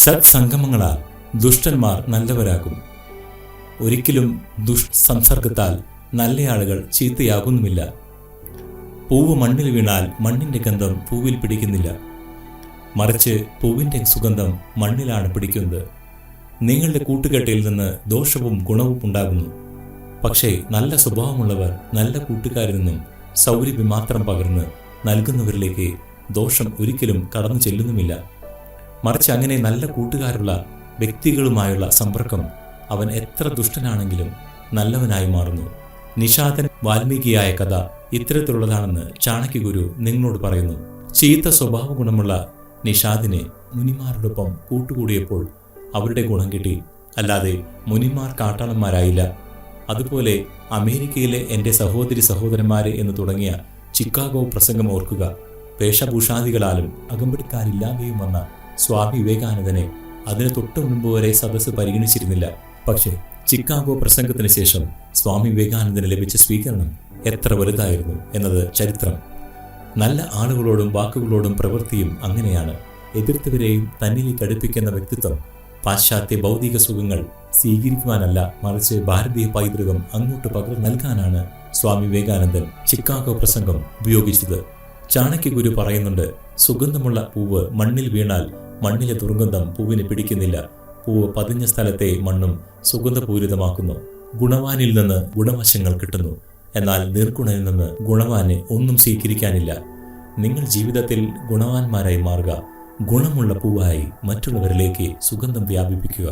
സത്സംഗമങ്ങളാൽ ദുഷ്ടന്മാർ നല്ലവരാകും. ഒരിക്കലും ദുഷ്സംസർഗത്താൽ നല്ലയാളുകൾ ചീത്തയാകുന്നുമില്ല. പൂവ് മണ്ണിൽ വീണാൽ മണ്ണിന്റെ ഗന്ധം പൂവിൽ പിടിക്കുന്നില്ല, മറിച്ച് പൂവിന്റെ സുഗന്ധം മണ്ണിലാണ് പിടിക്കുന്നത്. നിങ്ങളുടെ കൂട്ടുകെട്ടിൽ നിന്ന് ദോഷവും ഗുണവും ഉണ്ടാകുന്നു. പക്ഷേ നല്ല സ്വഭാവമുള്ളവർ നല്ല കൂട്ടുകാരിൽ നിന്നും സൗരഭ്യം മാത്രം പകർന്ന് നൽകുന്നവരിലേക്ക് ദോഷം ഒരിക്കലും കടന്നു ചെല്ലുന്നുമില്ല. മറിച്ച് അങ്ങനെ നല്ല കൂട്ടുകാരുള്ള വ്യക്തികളുമായുള്ള സമ്പർക്കം അവൻ എത്ര ദുഷ്ടനാണെങ്കിലും നല്ലവനായി മാറുന്നു. നിഷാദൻ വാൽമീകിയായ കഥ ഇത്തരത്തിലുള്ളതാണെന്ന് ചാണക്യഗുരു നിങ്ങളോട് പറയുന്നു. ചീത്ത സ്വഭാവ ഗുണമുള്ള നിഷാദിനെ മുനിമാരോടൊപ്പം കൂട്ടുകൂടിയപ്പോൾ അവരുടെ ഗുണം കിട്ടി, അല്ലാതെ മുനിമാർ കാട്ടാളന്മാരായില്ല. അതുപോലെ അമേരിക്കയിലെ എൻ്റെ സഹോദരി സഹോദരന്മാരെ എന്ന് തുടങ്ങിയ ചിക്കാഗോ പ്രസംഗം ഓർക്കുക. വേഷഭൂഷാദികളാലും അകമ്പടിക്കാരില്ലാതെയും വന്ന സ്വാമി വിവേകാനന്ദനെ അതിന് തൊട്ടു മുൻപ് വരെ സദസ്സ് പരിഗണിച്ചിരുന്നില്ല. പക്ഷേ ചിക്കാഗോ പ്രസംഗത്തിന് ശേഷം സ്വാമി വിവേകാനന്ദന് ലഭിച്ച സ്വീകരണം എത്ര വലുതായിരുന്നു എന്നത് ചരിത്രം. നല്ല ആളുകളോടും വാക്കുകളോടും പ്രവൃത്തിയും അങ്ങനെയാണ്. എതിർത്തവരെയും തന്നിലേക്ക് അടുപ്പിക്കുന്ന വ്യക്തിത്വം പാശ്ചാത്യ ഭൗതിക സുഖങ്ങൾ സ്വീകരിക്കുവാനല്ല, മറിച്ച് ഭാരതീയ പൈതൃകം അങ്ങോട്ട് പകർന്നു നൽകാനാണ് സ്വാമി വിവേകാനന്ദൻ ചിക്കാഗോ പ്രസംഗം ഉപയോഗിച്ചത്. ചാണക്യഗുരു പറയുന്നുണ്ട്, സുഗന്ധമുള്ള പൂവ് മണ്ണിൽ വീണാൽ മണ്ണിലെ ദുർഗന്ധം പൂവിന് പിടിക്കുന്നില്ല. പൂവ് പതിഞ്ഞ സ്ഥലത്തെ മണ്ണും സുഗന്ധപൂരിതമാക്കുന്നു. ഗുണവാനിൽ നിന്ന് ഗുണവശങ്ങൾ കിട്ടുന്നു, എന്നാൽ നിർഗുണനിൽ നിന്ന് ഗുണവാന് ഒന്നും സ്വീകരിക്കാനില്ല. നിങ്ങൾ ജീവിതത്തിൽ ഗുണവാന്മാരായി മാറുക. ഗുണമുള്ള പൂവായി മറ്റുള്ളവരിലേക്ക് സുഗന്ധം വ്യാപിപ്പിക്കുക.